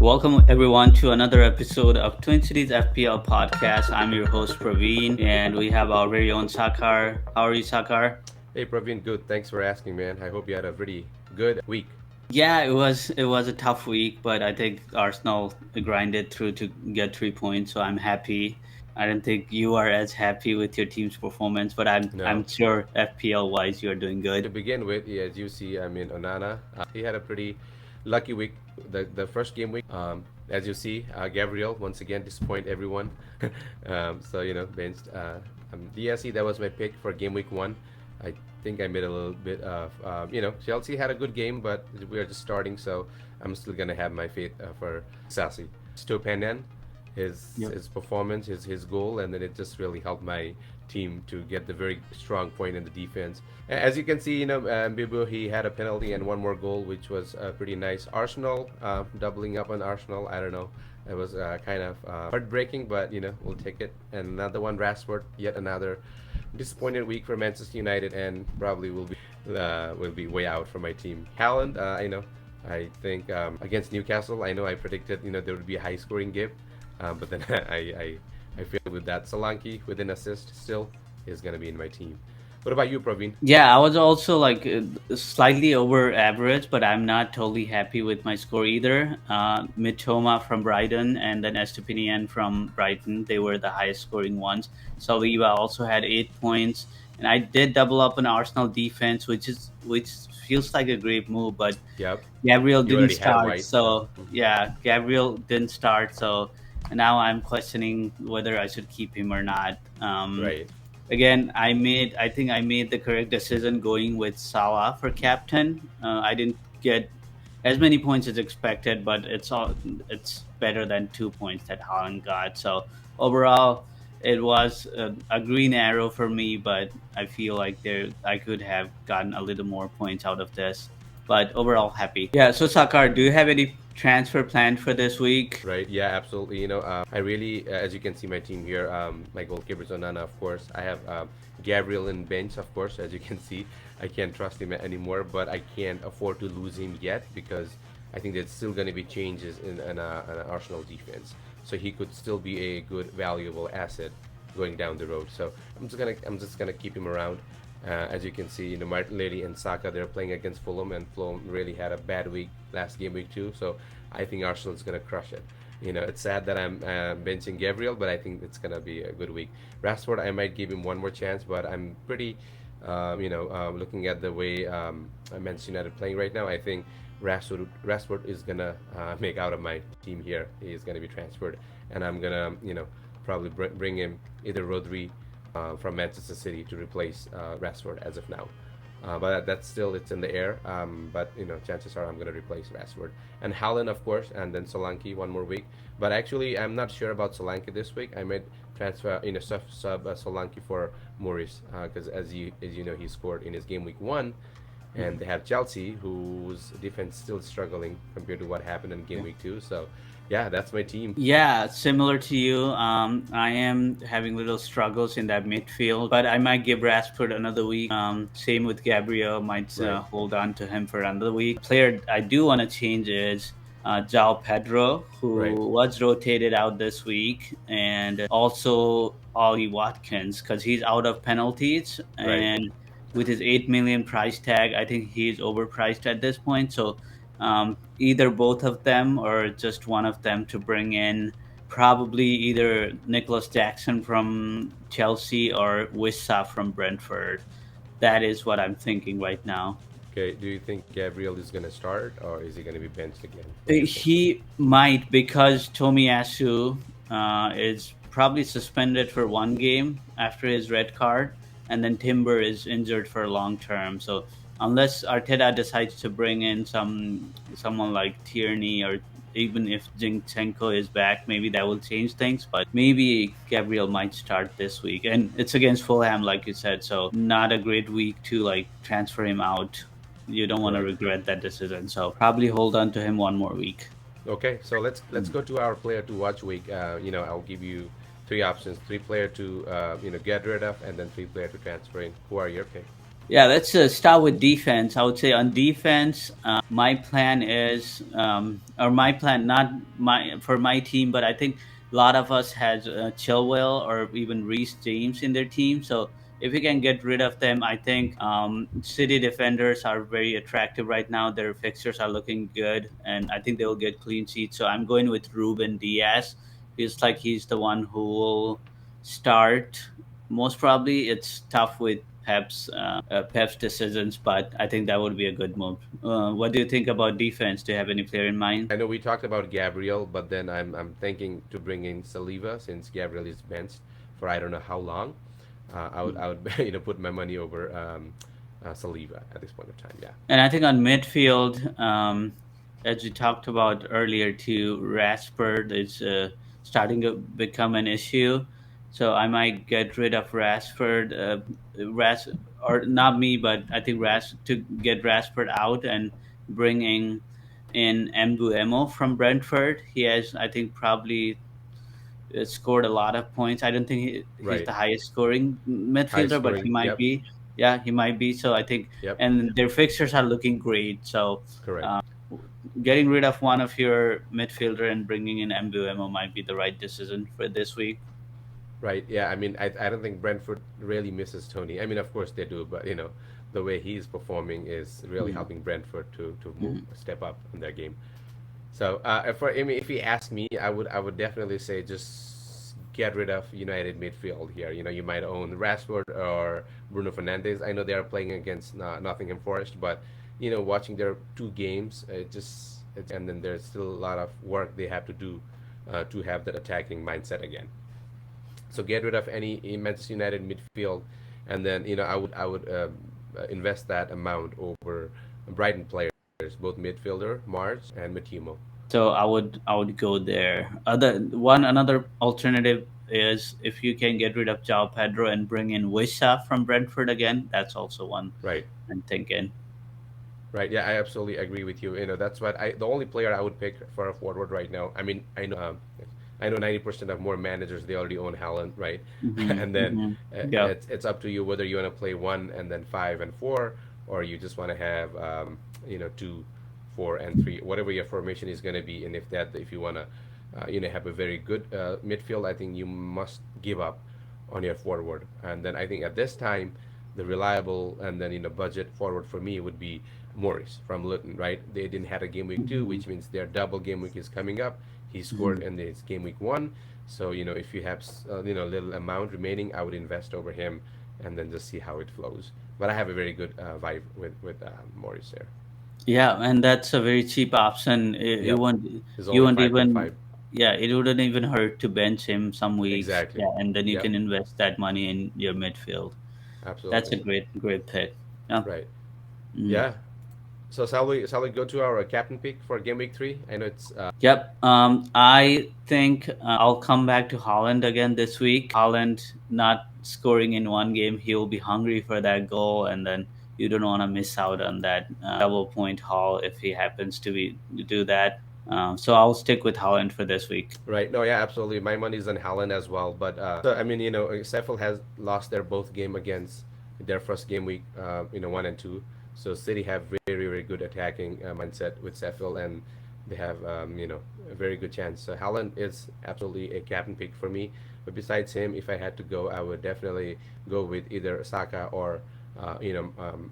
Welcome everyone to another episode of Twin Cities FPL podcast. I'm your host Praveen, and we have our very own Sakar. How are you, Sakar? Hey Praveen, good. Thanks for asking, man. I hope you had a pretty good week. Yeah, it was a tough week, but I think Arsenal grinded through to get 3 points, so I'm happy. I don't think you are as happy with your team's performance, but I'm No, sure FPL wise you're doing to good. begin with, yeah, as you see, Onana, he had a pretty lucky week. The first game week, as you see, Gabriel once again disappoint everyone. So benched. DSC, that was my pick for game week one. I think I made a little bit of Chelsea had a good game, but we are just starting, so I'm still gonna have my faith for Sassy. Stupinan, his performance, his goal, and then it just really helped my team to get the very strong point in the defense. As you can see, Mbibu, he had a penalty and one more goal, which was pretty nice. Arsenal, doubling up on Arsenal. I don't know. It was kind of heartbreaking, but we'll take it. And another one, Rashford, yet another disappointed week for Manchester United, and probably will be way out for my team. Haaland, I think against Newcastle, I know I predicted there would be a high scoring game, but then I feel with that Solanke with an assist still is gonna be in my team. What about you, Praveen? Yeah, I was also like slightly over average, but I'm not totally happy with my score either. Mitoma from Brighton and then Estepinian from Brighton, they were the highest scoring ones. Saliba also had 8 points, and I did double up on Arsenal defense, which feels like a great move, but Yep, Gabriel you didn't already had start. White. So Mhm. yeah, Gabriel didn't start. So now I'm questioning whether I should keep him or not. Right. Again, I think I made the correct decision going with Salah for captain. I didn't get as many points as expected, but it's better than 2 points that Haaland got. So overall, it was a green arrow for me, but I feel like there I could have gotten a little more points out of this. But overall, happy. Yeah. So Sakar, do you have any transfer planned for this week? Right. Yeah, absolutely. I really, as you can see, my team here, my goalkeeper is Onana, of course. I have Gabriel in bench, of course, as you can see. I can't trust him anymore, but I can't afford to lose him yet because I think there's still going to be changes in Arsenal defense. So he could still be a good, valuable asset going down the road. So I'm just gonna keep him around. As you can see, Martinelli and Saka, they're playing against Fulham, and Fulham really had a bad week last game week too. So I think Arsenal is gonna crush it. It's sad that I'm benching Gabriel, but I think it's gonna be a good week. Rashford, I might give him one more chance, but I'm pretty, looking at the way Manchester United playing right now. I think Rashford is gonna make out of my team here. He is gonna be transferred, and I'm gonna, probably bring him either Rodri from Manchester City to replace Rashford as of now. But that's still it's in the air. But chances are I'm going to replace Rashford and Haaland, of course, and then Solanke one more week. But actually, I'm not sure about Solanke this week. I might transfer sub Solanke for Morris because as you know he scored in his game week one, and they have Chelsea whose defense still struggling compared to what happened in game week two. So yeah, that's my team. Yeah, similar to you. I am having little struggles in that midfield, but I might give Rashford another week. Same with Gabriel, might Right, hold on to him for another week. Player I do want to change is João Pedro, right, who was rotated out this week, and also Ollie Watkins, because he's out of penalties. right. And with his 8 million price tag, I think he's overpriced at this point. So either both of them or just one of them to bring in probably either Nicholas Jackson from Chelsea or Wissa from Brentford. That is what I'm thinking right now. Okay, do you think Gabriel is gonna start or is he gonna be benched again? What do you think? He might because Tomiyasu is probably suspended for one game after his red card, and then Timber is injured for long term. So unless Arteta decides to bring in someone like Tierney or even if Zinchenko is back, maybe that will change things. But maybe Gabriel might start this week, and it's against Fulham, like you said. So not a great week to like transfer him out. You don't want to Right. regret that decision. So probably hold on to him one more week. Okay, so let's go to our player to watch week. I'll give you three options: three player to get rid of, and then three player to transfer in. Who are your pick? Yeah, let's start with defense. I would say on defense, my plan is, or my plan, not my for my team, but I think a lot of us has Chilwell or even Reece James in their team. So if we can get rid of them, I think City defenders are very attractive right now. Their fixtures are looking good, and I think they will get clean sheets. So I'm going with Ruben Diaz. Feels like he's the one who will start. Most probably, it's tough with Pep's decisions, but I think that would be a good move. What do you think about defense? Do you have any player in mind? I know we talked about Gabriel, but then I'm thinking to bring in Saliba since Gabriel is benched for I don't know how long. I would put my money over Saliba at this point of time. Yeah. And I think on midfield, as we talked about earlier, too, Rashford is starting to become an issue. So I might get rid of Rashford, or not me, but I think to get Rashford out and bringing in Mbuemo from Brentford. He has, I think, probably scored a lot of points. I don't think he's Right. the highest scoring High midfielder, but he scoring. might Yep. be. Yeah, he might be. So I think, Yep. and their fixtures are looking great. So Correct. uh, getting rid of one of your midfielder and bringing in Mbuemo might be the right decision for this week. Right. Yeah. I mean, I don't think Brentford really misses Tony. I mean, of course they do, but the way he's performing is really Mhm, helping Brentford to move mhm. step up in their game. So I mean, if you ask me, I would definitely say just get rid of United midfield here. You might own Rashford or Bruno Fernandes. I know they are playing against Nottingham Forest, but watching their two games, and then there's still a lot of work they have to do to have that attacking mindset again. So get rid of any Manchester United midfield, and then I would invest that amount over Brighton players, both midfielder Mars and Matimo. So I would go there. Another alternative is if you can get rid of João Pedro and bring in Wissa from Brentford again. That's also one Right. I'm thinking. Right. Yeah, I absolutely agree with you. That's what the only player I would pick for a forward right now. I mean, I know 90% of more managers they already own Haaland, right? Hmm, And then hmm. Yeah. it's up to you whether you want to play one and then five and four, or you just want to have two, four and three, whatever your formation is going to be. And if you want to have a very good midfield, I think you must give up on your forward. And then I think at this time, the reliable and then budget forward for me would be Morris from Luton, right? They didn't have a game week two, Hmm, which means their double game week is coming up. He scored hmm. in his game week one, so if you have little amount remaining, I would invest over him, and then just see how it flows. But I have a very good vibe with Morris there. Yeah, and that's a very cheap option. You Yep, won't, he's you only won't five point even, five. yeah, it wouldn't even hurt to bench him some weeks. Exactly. Yeah, and then you Yep. can invest that money in your midfield. That's Absolutely. a great pick. Yeah. Right. Mm. Yeah. So shall we go to our captain pick for game week three? I know it's Yep. I think I'll come back to Holland again this week. Holland not scoring in one game, he'll be hungry for that goal, and then you don't want to miss out on that double point haul if he happens to be do that. So I'll stick with Holland for this week. right. No, yeah, absolutely. My money's on Haaland as well. But so I mean, Sheffield has lost their both game against their first game week, one and two. So City have very very good attacking mindset with Sheffield, and they have a very good chance. So Haaland is absolutely a captain pick for me. But besides him, if I had to go, I would definitely go with either Saka or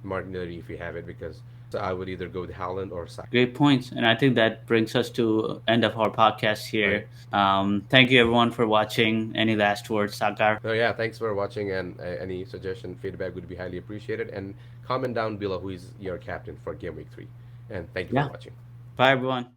Martinelli if you have it, because so I would either go with Haaland or Saka. Great points, and I think that brings us to end of our podcast Right. here. Thank you everyone for watching. Any last words, Sakar? So yeah, thanks for watching, and any suggestion, feedback would be highly appreciated. And comment down below who is your captain for game week three. And thank you for Yeah. watching. Bye everyone.